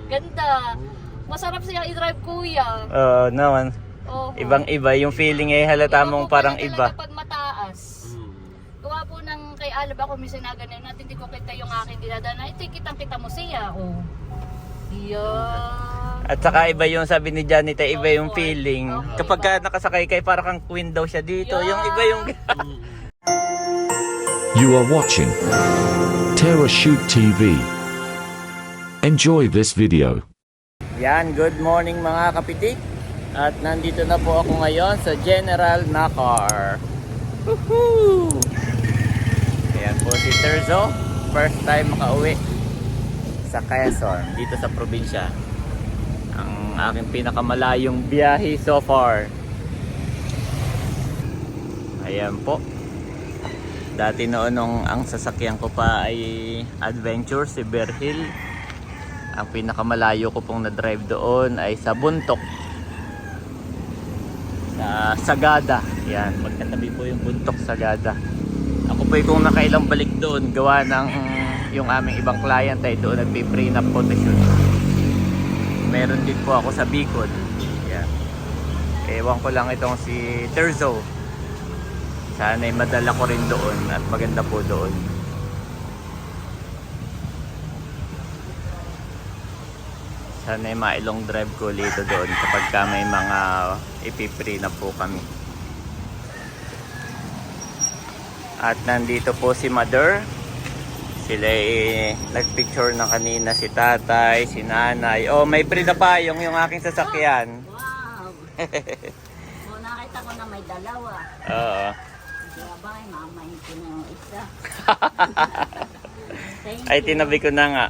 Ganda. Masarap siya i-drive, kuya. Naman. Oho. Ibang-iba yung feeling eh, halata Iba mong po parang pala iba. talaga pag mataas. Gawa po ng kay Alab ako, minsan na ganun natin, hindi ko kita yung aking dinadana. Ito, kitang-kita mo siya. Oh. Yeah. At saka iba yung sabi ni Janet, iba yung Opo. feeling. Opo, Kapag ka iba. nakasakay kay parang kang queen daw siya dito. Yeah. Yung iba yung... You are watching Terra Shoot TV. Enjoy this video. Yan, good morning mga kapitik. At nandito na po ako ngayon sa General Nakar. Woohoo! Ayan po si Terzo. First time makauwi sa Quezon, dito sa probinsya. Ang aking pinakamalayong biyahe so far. Ayan po. Dati noon nung ang sasakyan ko pa ay Adventure, si Berhil. Ang pinakamalayo ko pong na-drive doon ay sa Buntok, sa Sagada. Yan, magkatabi po yung Buntok, Sagada. Ako po kung nakailang balik doon, gawa ng yung aming ibang client ay doon nagpi-prenup photoshoot. Meron din po ako sa Bicol. Yan. Ewan ko lang itong si Terzo. Sana'y madala ko rin doon at maganda po doon. Sana'y mailong drive ko dito doon kapag ka may mga ipiprenup po kami. At nandito po si Mother. Sila nagpicture na kanina, si tatay, si nanay. Oh, may pre-napayong yung aking sasakyan. Wow. So, nakita ko na may dalawa. Oo. Sabay, mamahin ko na yung isa. Thank Ay, you. tinabi ko na nga.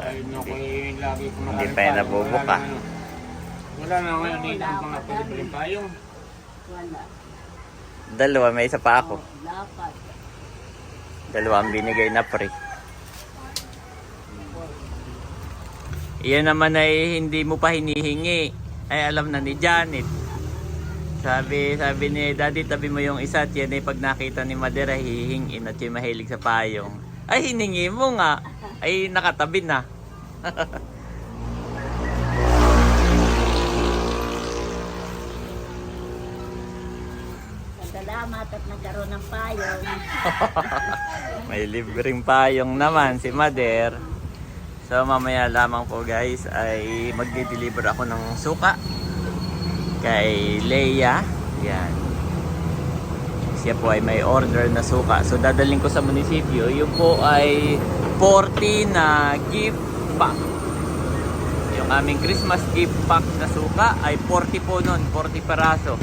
Ay, naku, lagi ko Hindi pa yan nabubuka. Wala na ngayon, hindi ang mga pwede payong. Wala. Dalawa, may isa pa ako. Dapat. Dalawa ang binigay na pre. Iyan naman ay hindi mo pa hinihingi. Ay alam na ni Janet. Sabi ni Daddy, tabi mo yung isa at yan ay pag nakita ni Madera hihingin at yung mahilig sa payong. Ay hiningi mo nga. Ay nakatabi na. Salamat at nagkaroon ng payong. May libreng payong naman si Mader. So mamaya lamang po guys ay magdi-deliver ako ng suka kay Leia. Yan. Siya po ay may order na suka. So dadalhin ko sa munisipyo. Yung po ay 40 na gift pack. Yung aming Christmas gift pack na suka ay 40 po nun. 40 peraso.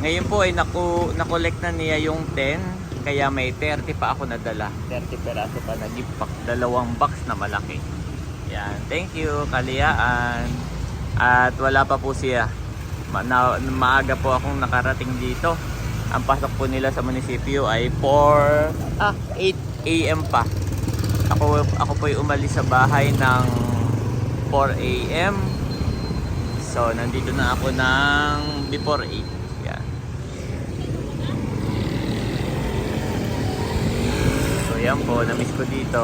Ngayon po ay na-collect na niya yung 10. Kaya may 30 pa ako nadala. 30 peraso pa na gift pack. Dalawang box na malaki. Yan. Thank you, Kaliyaan. At wala pa po siya. Maaga po akong nakarating dito. Ang pasok po nila sa munisipyo ay 8 AM pa. Ako po ay umalis sa bahay ng 4 AM. So nandito na ako ng before 8. Yan. So yan po, na-miss ko dito.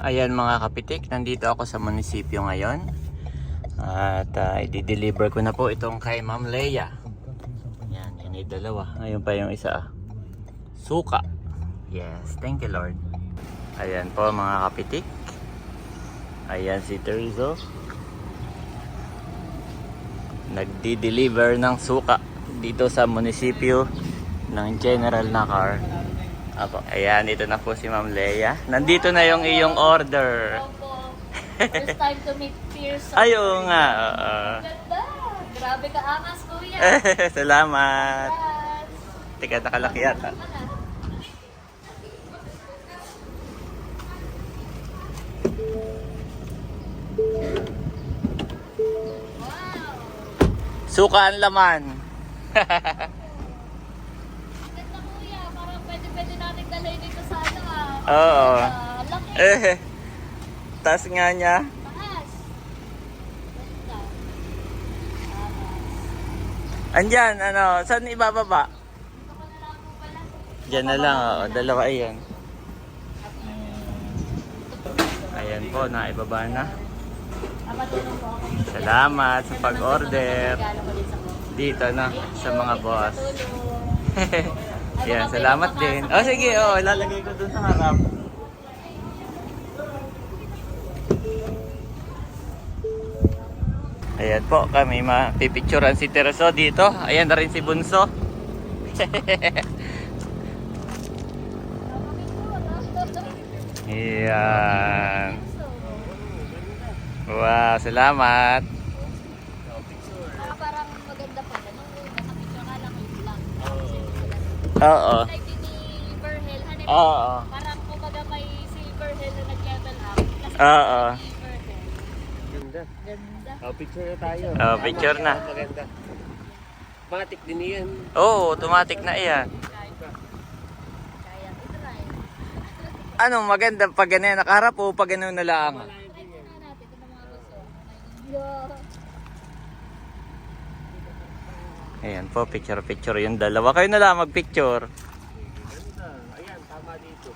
Ayan mga kapitik, nandito ako sa munisipyo ngayon. At i-deliver ko na po itong kay Ma'am Leia. Yan, yan ay dalawa. Ngayon pa yung isa. Suka. Yes, thank you Lord. Ayan po mga kapitik. Ayan si Terzo. Nagdi-deliver ng suka dito sa munisipyo ng General Nakar. Apo. Ayan, dito na po si Ma'am Leia. Nandito na yung iyong order. Opo. First time to meet Pearson. Ayaw nga. Ganda. Grabe ka angas, kuya. Salamat. Yes. Teka, nakalaki yata. Wow. Suka ang laman. Ganda, kuya. Parang pwede natin dalhin dito sa ano. Oo. Laki. Taas nga niya. Taas. Ganda. Andyan, saan ibababa? Dito ko na lang po pala. Diyan na lang, dalawa ayan. Ayan po, naibaba na. Napatulong po ako. Salamat sa pag-order. Regalo ko din sa ko. Dito na, sa mga boss. Tulong. Ayan, salamat din. Oh, sige, oh, ilalagay ko dun sa harap. Ayan po, kami mapipicturan si Tereso dito. Ayan na rin si Bunso. Ayan. Wow, salamat. Parang maganda pa. Nakapicture ka lang yung vlog. Oo. Like din ni Berhel. Hanip, Oo. parang kumbaga may si Berhel na nag-level up. Kasi Oo. si Berhel. Ganda. Ganda. Oh, picture na tayo. Oh, picture na. Maganda. Matik din yan. Oo, automatic na yan. Kaya itry. Ano, maganda pag ganyan nakaharap o pag ganun na lang? Try muna natin kung mga gusto. Yeah. Ayan po, picture yung dalawa. Kayo na lang mag-picture. Ganda. Ayan, tama dito.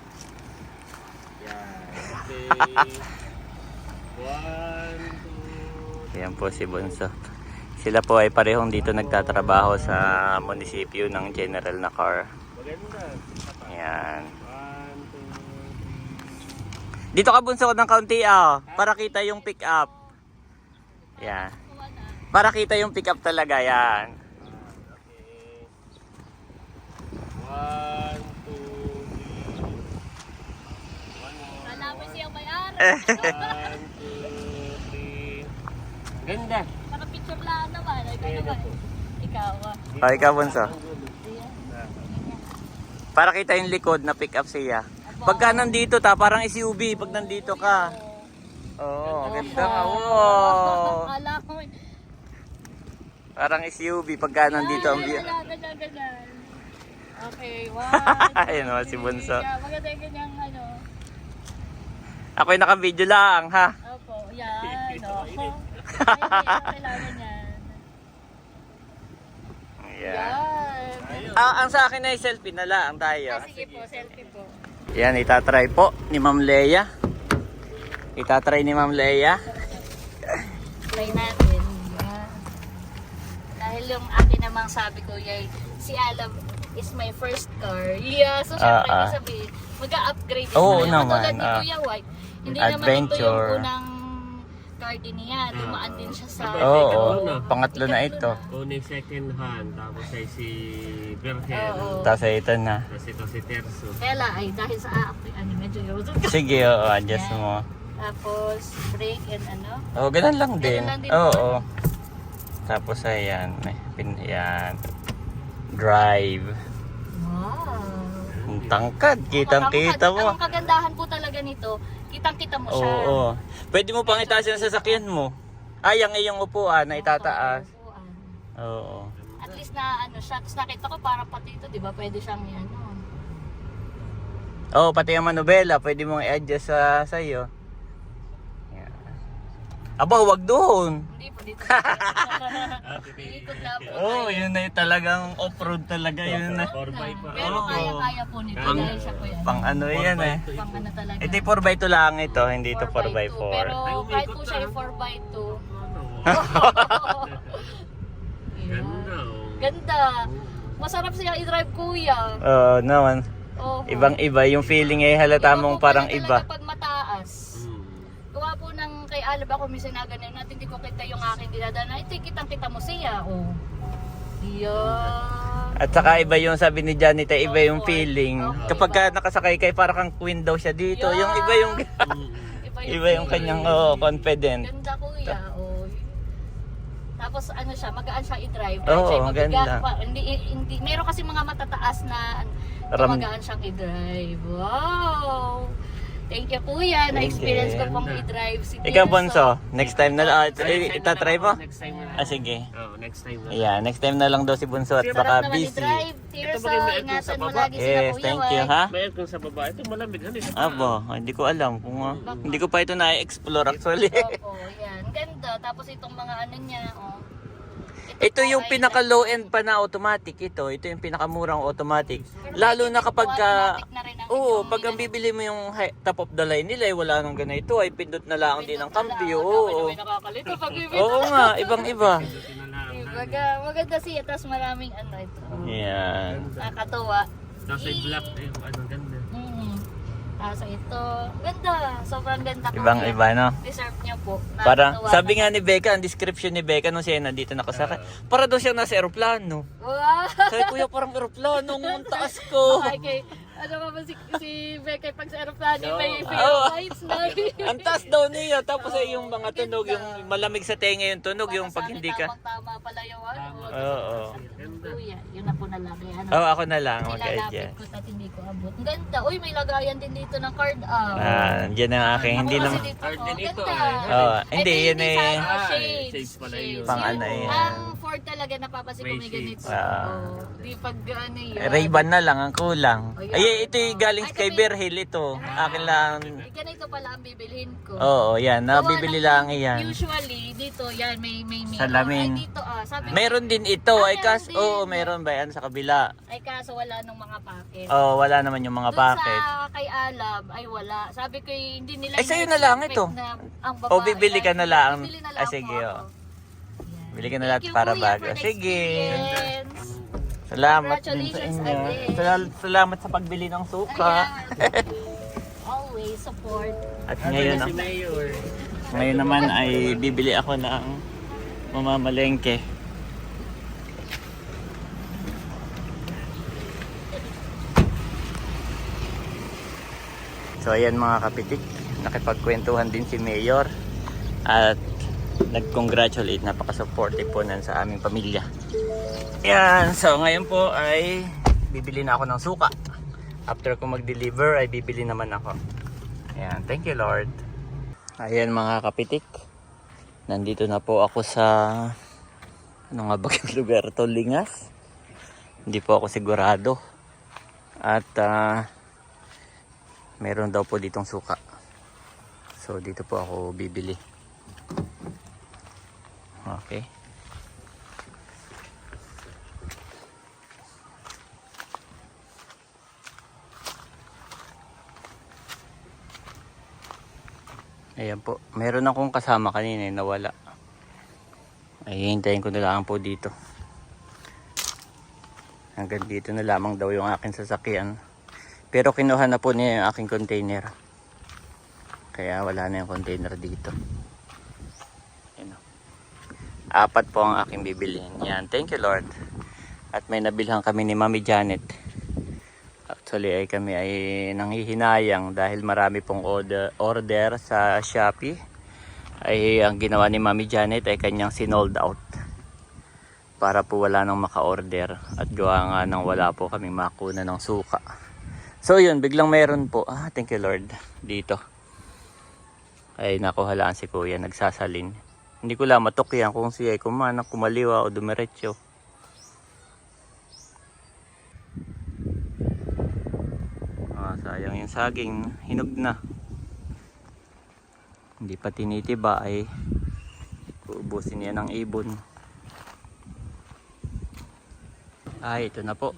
Yan. Okay. 1, 2, Ayan po si Bunso. Sila po ay parehong dito nagtatrabaho sa munisipyo ng General na car. maganda. Ayan. 1, 2, 3. Dito ka Bunso ng kaunti para kita yung pick up. Yan. Para kita yung pick up talaga, yan. Okay. 1, 2, 3. One more. Hanapin siyang may-ari. 1, 2, 3. Ganda. Nakapicture lang naman. Ikaw naman. Ikaw. O, ikaw Bunso. Para kita yung likod na pick up siya. Pagka nandito parang SUV pag nandito ka. Oo, ganda nga. Wow. Akala ko. Parang SUV pagka nandito ang view. Ganyan. Okay, 1. Ayun o, si Bunso. Maganda yung ganyang ano. Ako'y naka-video lang, ha? Opo, yan. Opo. Kailangan yan. Ayan. Yan. Ang sa akin ay selfie na lang tayo. Sige po, selfie po. Yan, itatry po ni Ma'am Leia. Itatry ni Ma'am Leia. Try natin. Yan. Dahil yung akin namang sabi ko, yay, si Alam is my first car. Yeah, so syempre, ibig sabihin, mag-a-upgrade din Oo tayo. naman, Katulad ni Kuya White, hindi naman ito adventure. yung unang car din niya. Dumaan din siya sa... Oo, pangatlo na ito. Kunin second hand. Tapos ay si Berhel. Oo. Tapos ay ito na. Tapos ito si Terzo. Kaya lang, ay dahil sa ano, medyo yun. Sige, oo, adjust mo. Tapos, brake and ano. Oo, ganun lang din. Ganun lang din Oo. Tapos ayan, yan. Drive. Wow. Ang tangkad, kitang-kita mo. Ang kagandahan po talaga nito, kitang-kita mo siya. Oo. Pwede mo pang itaas yung sasakyan mo. Ay, ang iyong upuan na itataas. Upuan. Oo. At least na ano siya. Tapos nakita ko parang pati ito, di ba? Pwede siyang yan. Oo, pati yung manubela, pwede mong i-adjust sa iyo. Yan. Aba, huwag doon. Hindi po dito. Ikot lang po. Oo, yun na yung talagang off-road talaga. Yun na. 4x4. Pero Oo. kaya-kaya po nito. Pang- Dahil siya po yan. Pang ano yan eh. Pang ano talaga. Ito yung 4x2 lang ito, hindi ito 4x4. Pero kahit po siya yung 4x2. Ganda oh. Ganda. Masarap siya i-drive, kuya. Oo, naman. Oh. Ibang-iba. Yung feeling eh halata mong parang iba. Pag mataas. Gawa po ng kay Alab ako, minsan na ganun natin, hindi ko kita yung aking dinadana. Ito, kitang-kita mo siya. Oh. Yeah. At saka iba yung sabi ni Janet, iba yung Opo. feeling. Opo, Kapag ka iba. nakasakay kay para kang queen daw siya dito. Yeah. Yung iba yung iba yung kanyang confident. Ganda, kuya. Oh. Tapos ano siya, magaan siya i-drive. Oo, Kahit siya maganda. hindi, meron kasi mga matataas na magaan siyang i-drive. Wow! Thank you, kuya. Na-experience ko pong i-drive si Ikaw, Tirso. Bonso, next time na lang. Itatry mo? Next time na lang. Ah, sige. Oh, next time na lang. Yeah, next time na lang daw si Bonso at Sarap baka naman busy. i-drive. Tirso, Ito ba yung may aircon ingatan sa mo baba? lagi sila, Yes, kuya. thank you, ha? May aircon sa baba. Ito malamig. Ano yun? Abo, hindi ko alam kung hindi ko pa ito na-explore actually. Opo, yan. Ganda. Tapos itong mga ano niya, oh. Ito yung pinaka low end pa na automatic ito. Ito yung pinakamurang automatic. Lalo na kapag ka Automatic na rin ang oo, inyong pag ang bibili mo yung top of the line nila, wala nang ganito. Ay pindot na lang din ang cambio. Oo. Nakakalito pag bibili. Oo nga, ibang-iba. Maganda siya, tapos maraming ano ito. Yan. Nakakatuwa. Tapos ay black eh, ano ganda. Tapos ito, ganda. Sobrang ganda. Ibang-iba, no? Deserve niya po. Para, Nakakatuwa sabi naman. nga ni Becca, ang description ni Becca nung siya nandito nakasakay, para daw siya nasa aeroplano. Wow! Sabi, kuya, parang aeroplano, ang taas ko. Okay, ano ka ba si Becca pag sa aeroplano may Oo. flights na. Ang taas daw niya, tapos ay yung mga tunog, yung malamig sa tenga yung tunog, yung pag hindi ka. Tama pala yung ano. Oo. Kuya, yun na po na lang. Ano, Oo, ako na lang, mag-guide nilalapit yan. ko at hindi ko abot. Ang ganda. Uy, may lagayan din dito ng card Diyan ang aking, hindi Ako naman. kasi dito, Card din ito, ganda. Oo, hindi, Ito yun yung eh. design, shades shades. pala yun. Pang ano yan. Ang Ford talaga napapansin ko may May ganito. shades. Oo. Di pag ano yun. Ray-Ban na lang ang kulang. Ayan. Ay, ito yung galing Ay, kay sabi- Berhil ito. Akin lang. Ganito pala ang bibilhin ko. Oo, yan. Nabibili lang Gawa ng- yan. Usually, dito, yan, may Salamin. Ay, dito, sabi ko, Meron din ito. Ay, meron din. oo, meron ba yan sa kabila? ay kaso wala nung mga packet. Oo, wala naman yung mga Doon packet. sa kay Alab, ay wala. Sabi ko, hindi nila Ay, sa'yo na lang ina-expect ito. na ang O, bibili ka na lang. Bibili na lang Ah, sige, po oo. ako. Yan. Bili ka na Thank lahat you, para Kuya, bago. for the Sige. experience. Salamat din sa Congratulations inyo. again. Salamat sa pagbili ng suka. Ayan. Always support. At ngayon, Si Mayor. ngayon naman ay bibili ako ng mamamalengke. So ayan mga kapitik, nakipagkwentuhan din si Mayor at nag-congratulate, napaka-supportive po nan sa aming pamilya. Yan, so ngayon po ay bibili na ako ng suka. After ko mag-deliver ay bibili naman ako. Ayan, thank you Lord. Ayan mga kapitik, nandito na po ako sa ano nga ba yung lugar to, Lingas? Hindi po ako sigurado. At meron daw po ditong suka. So dito po ako bibili. Okay. Ayan po. Meron akong kasama kanina nawala. Ay hintayin ko na lang po dito. Hanggang dito na lamang daw yung aking sasakyan. Pero kinuha na po niya yung aking container. Kaya wala na yung container dito. Ayan o. 4 po ang aking bibilihin. Yan. Thank you Lord. At may nabilhan kami ni Mami Janet. Actually ay kami ay nanghihinayang dahil marami pong order sa Shopee. Ay ang ginawa ni Mami Janet ay kanyang sinold out. Para po wala nang maka-order. At gawa nga nang wala po kaming makuna ng suka. So yun, biglang meron po. Thank you Lord. Dito. Ay nakuhalaan si Kuya, nagsasalin. Hindi ko lang matukyan kung siya ay kumanak, kumaliwa o dumiretso. Sayang yung saging, hinog na. Hindi pa tinitiba ay uubusin niya ng ibon. Ay, ito na po.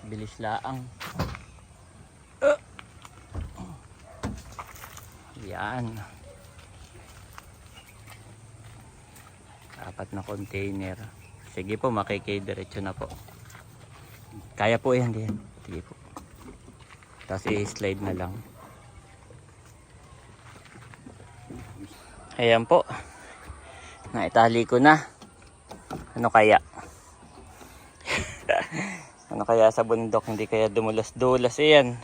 Bilis laang. Yan. 4 na container. Sige po, makikediretso na po. Kaya po yan din. Sige po. Tapos i-slide na lang. Ayan po. Naitali ko na. Ano kaya? Ano kaya sa bundok? Hindi kaya dumulas-dulas yan.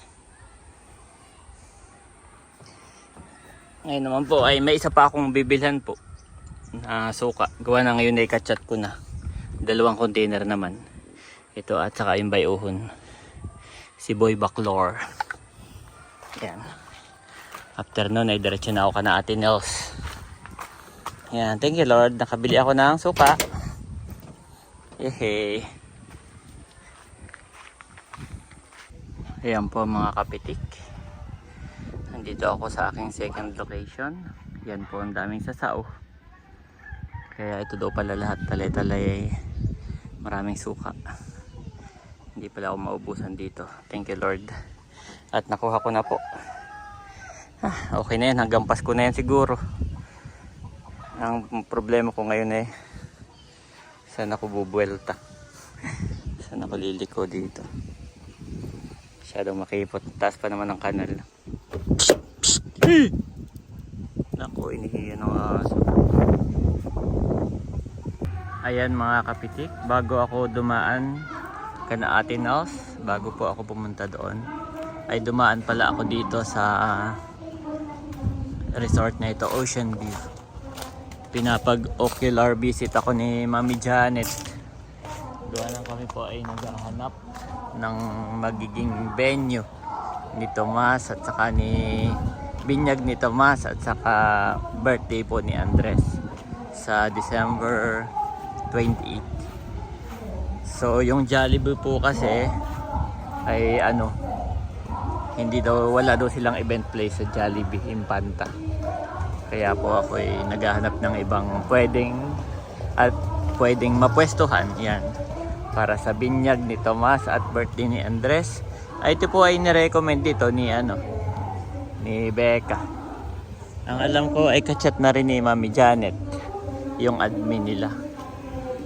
Ngayon naman po ay may isa pa akong bibilhan po na suka. Gawa na ngayon ay kachat ko na. 2 container naman. Ito at saka yung bayuhon. Si Boy Baclor. Yan. After nun ay diretso na ako kana Ate Nels. Yan. Thank you Lord. Nakabili ako ng suka. Yehey. Ayan po mga kapitik. Nandito ako sa aking second location. Yan po ang daming sasao. Kaya ito daw pala lahat talay-talay, maraming suka. Hindi pala ako maubusan dito. Thank you Lord. At nakuha ko na po. Okay na yan, hanggang Pasko na yan siguro. Ang problema ko ngayon eh, saan ako bubuelta? Saan ako liliko dito? Masyadong makipot. Taas pa naman ang kanal. Naku, inihiyan ng aso. Ayan mga kapitik, bago ako dumaan kana Atin House, bago po ako pumunta doon, ay dumaan pala ako dito sa resort na ito, Ocean View. Pinapag-ocular visit ako ni Mami Janet. Doon lang kami po ay naghahanap ng magiging venue ni Tomas at saka ni binyag ni Tomas at saka birthday po ni Andres sa December 28. So yung Jollibee po kasi ay hindi daw, wala daw silang event place sa Jollibee Infanta. Kaya po ako ay naghahanap ng ibang pwedeng mapwestuhan yan para sa binyag ni Tomas at birthday ni Andres. Ay ito po ay nirecommend dito ni Becca. Ang alam ko ay kachat na rin ni Mami Janet yung admin nila.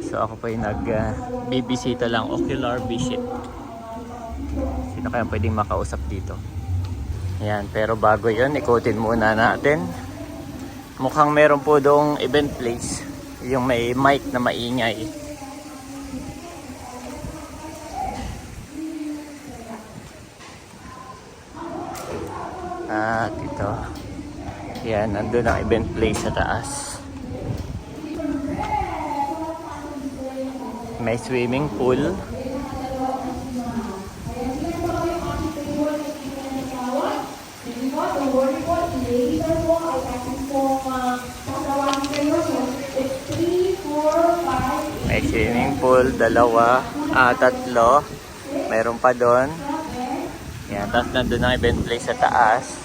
So ako po ay nagbibisita lang, ocular visit. Sino kaya pwedeng makausap dito? Ayan, pero bago yun, ikutin muna natin. Mukhang meron po doong event place, yung may mic na maingay. At ito, yan, nandun ang event place sa taas. May swimming pool. May swimming pool, dalawa, tatlo. Mayroon pa doon. Yan, tapos nandun ang event place sa taas.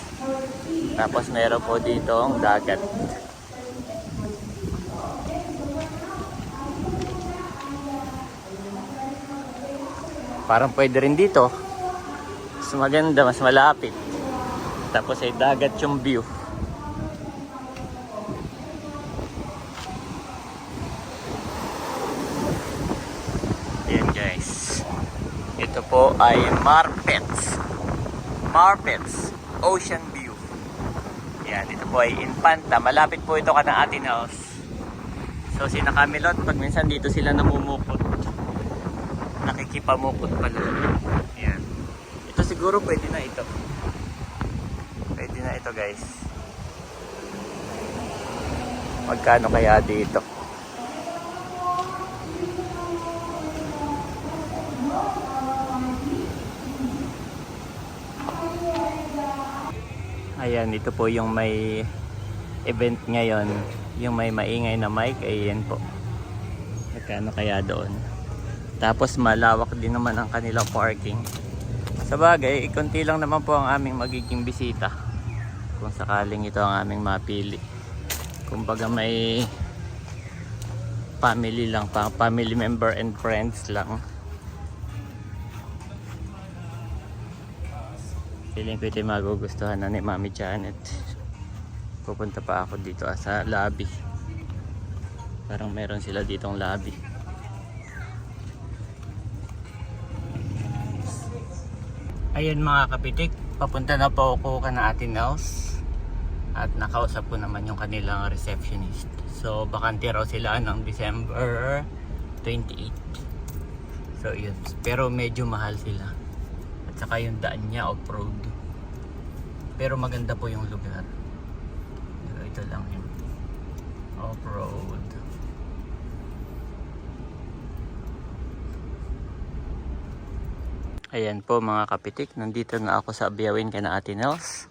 Tapos meron po dito ang dagat. Parang pwede rin dito. Mas maganda, mas malapit. Tapos ay dagat yung view. Ayan guys. Ito po ay Marpets Ocean View. Yan, ito po ay Infanta. Malapit po ito ka ng Atin House. So sina Camilot, pag minsan dito sila namumukot. Nakikipamukot pala. Yan. Ito siguro pwede na ito. Pwede na ito guys. Magkano kaya dito? Ayan, ito po yung may event ngayon. Yung may maingay na mic. Ayan po. Magkano kaya doon? Tapos malawak din naman ang kanilang parking. Sa bagay, konti lang naman po ang aming magiging bisita. Kung sakaling ito ang aming mapili. Kumbaga may family lang, family member and friends lang. Feeling ko ito yung magugustuhan na ni Mami Janet. Pupunta pa ako dito sa lobby. Parang meron sila ditong lobby. Ayun mga kapitik, papunta na po ako kana Atin House. At nakausap ko naman yung kanilang receptionist. So bakante raw sila ng December 28. So yun, pero medyo mahal sila. At saka yung daan niya off-road. Pero maganda po yung lugar. Ito lang yun, off-road. Ayan po mga kapitik, nandito na ako sa Biyawin kana Atin House.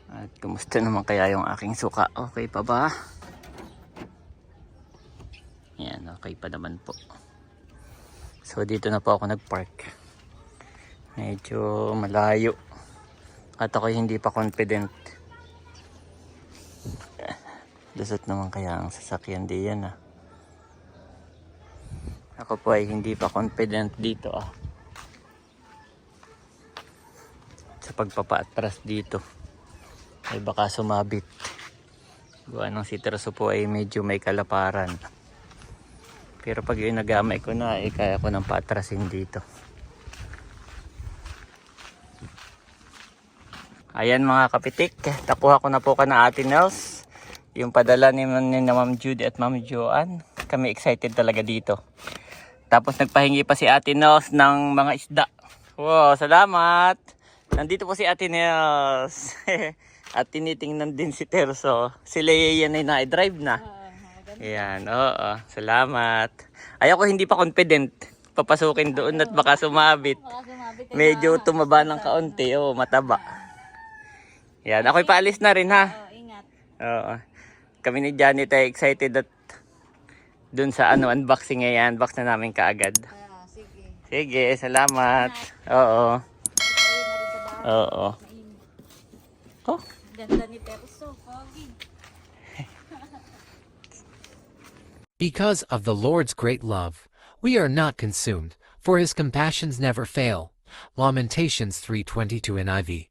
At kumusta naman kaya yung aking suka? Okay pa ba? Ayan, okay pa naman po. So dito na po ako nagpark. Medyo malayo. At ako hindi pa confident. lusot naman kaya ang sasakyan diyan ah. Ako po ay hindi pa confident dito ah. Sa pagpapaatras dito. Ay baka sumabit. Gawa ng si Terso po ay medyo may kalaparan. Pero pag yung nagamay ko na ay kaya ko nang paatrasin dito. Ayan mga kapitik, nakuha ko na po ka na Ate Nels. Yung padala ni Ma'am Judy at Ma'am Joanne. Kami excited talaga dito. Tapos nagpahingi pa si Ate Nels ng mga isda. Wow, salamat! Nandito po si Ate Nels. At tinitingnan din si Terso. Si Leia yan ay na-drive na. Ayan, oo. Salamat. Ay ako hindi pa confident. Papasukin doon at baka sumabit. Medyo tumaba ng kaunti. Oo, mataba. Yan, ako'y paalis na rin ha. Ingat. Oo. Kami ni Janet ay excited at dun sa unboxing ay unbox na namin kaagad. Sige. Sige, salamat. Oo. Oo. Oh, Ganda ni Terso. Pogi. Because of the Lord's great love, we are not consumed, for his compassions never fail. Lamentations 3:22 NIV.